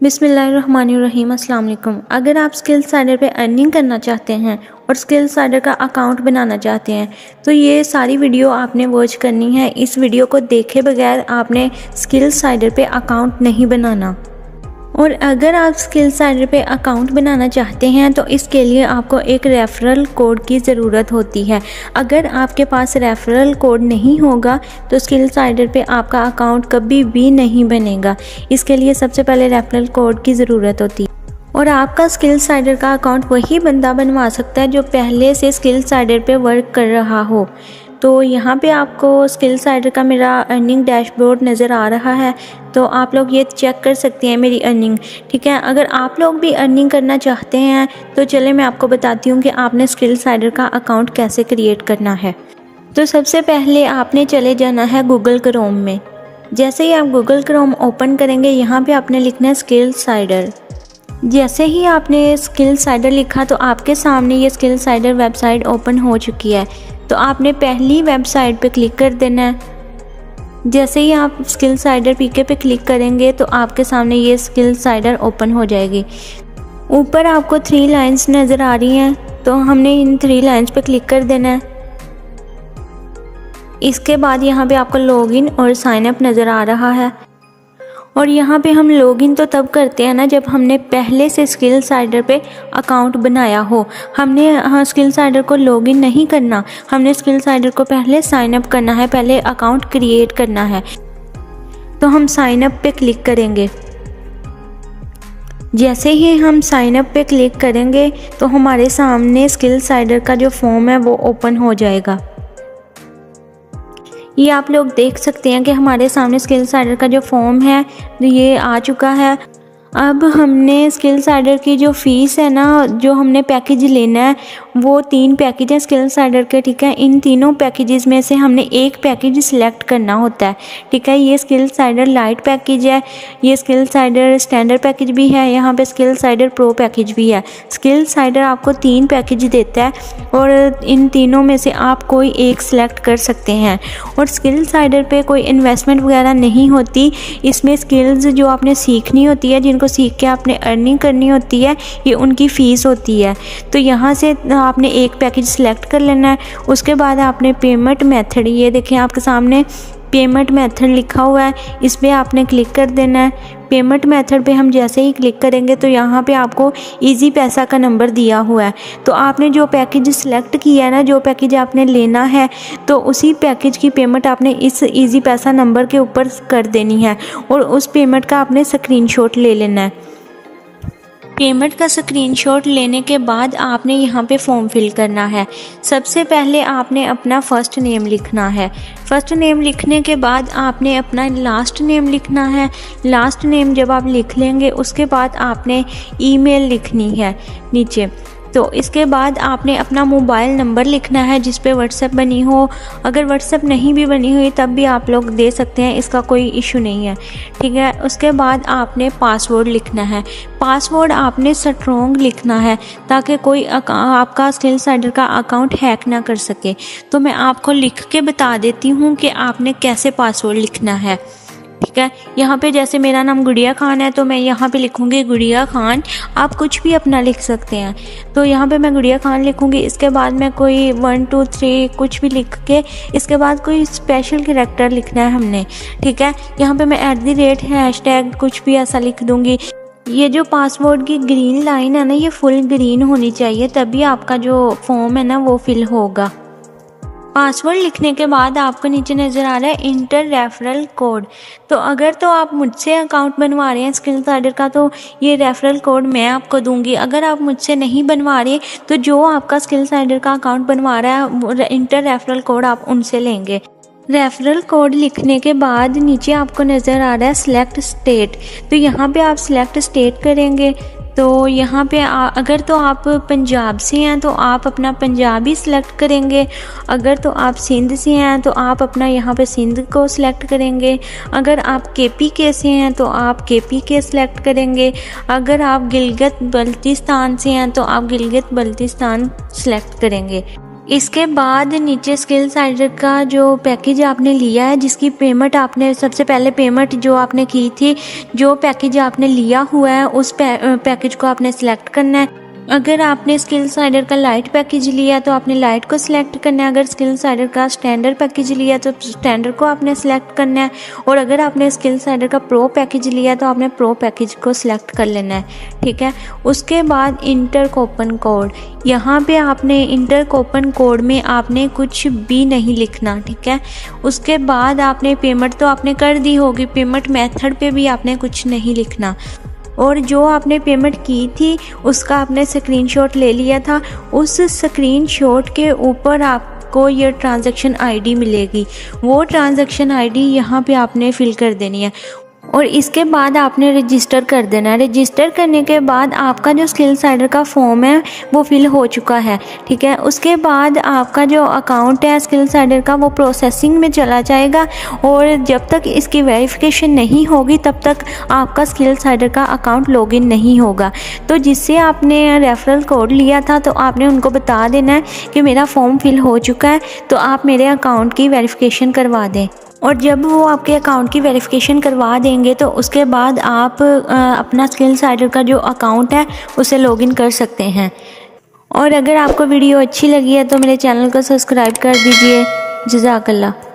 बिस्मिल्लाहिर्रहमानिर्रहीम अस्सलाम वालेकुम। अगर आप स्किल साइडर पे अर्निंग करना चाहते हैं और स्किल साइडर का अकाउंट बनाना चाहते हैं तो ये सारी वीडियो आपने वॉच करनी है। इस वीडियो को देखे बगैर आपने स्किल साइडर पे अकाउंट नहीं बनाना। और अगर आप स्किल साइडर पे अकाउंट बनाना चाहते हैं तो इसके लिए आपको एक रेफरल कोड की ज़रूरत होती है। अगर आपके पास रेफरल कोड नहीं होगा तो स्किल साइडर पे आपका अकाउंट कभी भी नहीं बनेगा। इसके लिए सबसे पहले रेफरल कोड की ज़रूरत होती है। और आपका स्किल साइडर का अकाउंट वही बंदा बनवा सकता है जो पहले से स्किल साइडर पे वर्क कर रहा हो। तो यहाँ पे आपको स्किल साइडर का मेरा अर्निंग डैशबोर्ड नज़र आ रहा है, तो आप लोग ये चेक कर सकते हैं मेरी अर्निंग। ठीक है, अगर आप लोग भी अर्निंग करना चाहते हैं तो चले मैं आपको बताती हूँ कि आपने स्किल साइडर का अकाउंट कैसे क्रिएट करना है। तो सबसे पहले आपने चले जाना है गूगल क्रोम में। जैसे ही आप गूगल क्रोम ओपन करेंगे यहाँ पे आपने लिखना है स्किल साइडर। जैसे ही आपने स्किल साइडर लिखा तो आपके सामने ये स्किल साइडर वेबसाइट ओपन हो चुकी है। तो आपने पहली वेबसाइट पे क्लिक कर देना है। जैसे ही आप स्किल साइडर पीके पे क्लिक करेंगे तो आपके सामने ये स्किल साइडर ओपन हो जाएगी। ऊपर आपको 3 लाइंस नज़र आ रही हैं, तो हमने इन 3 लाइंस पे क्लिक कर देना है। इसके बाद यहाँ पे आपको लॉगिन और साइन अप नज़र आ रहा है। और यहाँ पे हम लॉगिन तो तब करते हैं ना जब हमने पहले से स्किल साइडर पे अकाउंट बनाया हो। हमने स्किल साइडर को लॉगिन नहीं करना, हमने स्किल साइडर को पहले साइन अप करना है, पहले अकाउंट क्रिएट करना है। तो हम साइन अप पे क्लिक करेंगे। जैसे ही हम साइन अप पे क्लिक करेंगे तो हमारे सामने स्किल साइडर का जो फॉर्म है वो ओपन हो जाएगा। ये आप लोग देख सकते हैं कि हमारे सामने स्किल साइडर का जो फॉर्म है ये आ चुका है। अब हमने स्किल साइडर की जो फ़ीस है ना, जो हमने पैकेज लेना है वो 3 पैकेज हैं स्किल साइडर के। ठीक है, इन तीनों पैकेजेस में से हमने एक पैकेज सिलेक्ट करना होता है। ठीक है, ये स्किल साइडर लाइट पैकेज है, ये स्किल साइडर स्टैंडर्ड पैकेज भी है, यहाँ पे स्किल साइडर प्रो पैकेज भी है। स्किल साइडर आपको 3 पैकेज देता है और इन तीनों में से आप कोई एक सिलेक्ट कर सकते हैं। और स्किल साइडर पे कोई इन्वेस्टमेंट वगैरह नहीं होती। इसमें स्किल्स जो आपने सीखनी होती है, को सीख के आपने अर्निंग करनी होती है, ये उनकी फ़ीस होती है। तो यहाँ से आपने एक पैकेज सिलेक्ट कर लेना है। उसके बाद आपने पेमेंट मेथड, ये देखें आपके सामने पेमेंट मेथड लिखा हुआ है, इस पर आपने क्लिक कर देना है। पेमेंट मेथड पे हम जैसे ही क्लिक करेंगे तो यहाँ पे आपको इजी पैसा का नंबर दिया हुआ है। तो आपने जो पैकेज सिलेक्ट किया है ना, जो पैकेज आपने लेना है, तो उसी पैकेज की पेमेंट आपने इस इजी पैसा नंबर के ऊपर कर देनी है और उस पेमेंट का आपने स्क्रीनशॉट ले लेना है। पेमेंट का स्क्रीनशॉट लेने के बाद आपने यहाँ पे फॉर्म फिल करना है। सबसे पहले आपने अपना फ़र्स्ट नेम लिखना है। फ़र्स्ट नेम लिखने के बाद आपने अपना लास्ट नेम लिखना है। लास्ट नेम जब आप लिख लेंगे उसके बाद आपने ईमेल लिखनी है नीचे। तो इसके बाद आपने अपना मोबाइल नंबर लिखना है जिस पे व्हाट्सएप बनी हो। अगर व्हाट्सएप नहीं भी बनी हुई तब भी आप लोग दे सकते हैं, इसका कोई इशू नहीं है। ठीक है, उसके बाद आपने पासवर्ड लिखना है। पासवर्ड आपने स्ट्रॉन्ग लिखना है ताकि कोई आपका स्किल साइडर का अकाउंट हैक ना कर सके। तो मैं आपको लिख के बता देती हूँ कि आपने कैसे पासवर्ड लिखना है। ठीक है, यहाँ पे जैसे मेरा नाम गुड़िया खान है तो मैं यहाँ पे लिखूँगी गुड़िया खान। आप कुछ भी अपना लिख सकते हैं। तो यहाँ पे मैं गुड़िया खान लिखूँगी। इसके बाद मैं कोई 1 2 3 कुछ भी लिख के इसके बाद कोई स्पेशल कैरेक्टर लिखना है हमने। ठीक है, यहाँ पे मैं @ कुछ भी ऐसा लिख दूँगी। ये जो पासवर्ड की ग्रीन लाइन है ना, ये फुल ग्रीन होनी चाहिए, तभी आपका जो फॉर्म है ना वो फिल होगा। पासवर्ड लिखने के बाद आपको नीचे नज़र आ रहा है इंटर रेफरल कोड। तो अगर तो आप मुझसे अकाउंट बनवा रहे हैं स्किल साइडर का तो ये रेफरल कोड मैं आपको दूंगी। अगर आप मुझसे नहीं बनवा रहे तो जो आपका स्किल साइडर का अकाउंट बनवा रहा है इंटर रेफरल कोड आप उनसे लेंगे। रेफरल कोड लिखने के बाद नीचे आपको नज़र आ रहा है सिलेक्ट स्टेट। तो यहाँ पे आप सिलेक्ट स्टेट करेंगे। तो यहाँ पे अगर तो आप पंजाब से हैं तो आप अपना पंजाब ही सिलेक्ट करेंगे। अगर तो आप सिंध से हैं तो आप अपना यहाँ पे सिंध को सिलेक्ट करेंगे। अगर आप केपी के से हैं तो आप केपी के सिलेक्ट करेंगे। अगर आप गिलगित बल्तिस्तान से हैं तो आप गिलगित बल्तिस्तान सिलेक्ट करेंगे। इसके बाद नीचे स्किल साइडर का जो पैकेज आपने लिया है, जिसकी पेमेंट आपने सबसे पहले पेमेंट जो आपने की थी, जो पैकेज आपने लिया हुआ है उस पैकेज को आपने सिलेक्ट करना है। अगर आपने स्किल साइडर का लाइट पैकेज लिया तो आपने लाइट को सिलेक्ट करना है, अगर स्किल साइडर का स्टैंडर्ड पैकेज लिया तो स्टैंडर्ड को आपने सिलेक्ट करना है, और अगर आपने स्किल साइडर का प्रो पैकेज लिया तो आपने प्रो पैकेज को सिलेक्ट कर लेना है, ठीक है। उसके बाद इंटर कूपन कोड, यहाँ पे आपने इंटर कूपन कोड में आपने कुछ भी नहीं लिखना, ठीक है। उसके बाद आपने पेमेंट तो आपने कर दी होगी, पेमेंट मेथड पे भी आपने कुछ नहीं लिखना, और जो आपने पेमेंट की थी उसका आपने स्क्रीनशॉट ले लिया था, उस स्क्रीनशॉट के ऊपर आपको ये ट्रांजैक्शन आईडी मिलेगी, वो ट्रांजैक्शन आईडी यहाँ पे आपने फिल कर देनी है, और इसके बाद आपने रजिस्टर कर देना है। रजिस्टर करने के बाद आपका जो स्किल साइडर का फॉर्म है वो फिल हो चुका है, ठीक है। उसके बाद आपका जो अकाउंट है स्किल साइडर का वो प्रोसेसिंग में चला जाएगा, और जब तक इसकी वेरिफिकेशन नहीं होगी तब तक आपका स्किल साइडर का अकाउंट लॉगिन नहीं होगा। तो जिससे आपने रेफरल कोड लिया था तो आपने उनको बता देना है कि मेरा फॉर्म फिल हो चुका है, तो आप मेरे अकाउंट की वेरिफिकेशन करवा दें। और जब वो आपके अकाउंट की वेरिफिकेशन करवा देंगे तो उसके बाद आप अपना स्किल साइडर का जो अकाउंट है उसे लॉगिन कर सकते हैं। और अगर आपको वीडियो अच्छी लगी है तो मेरे चैनल को सब्सक्राइब कर दीजिए। जज़ाकल्लाह।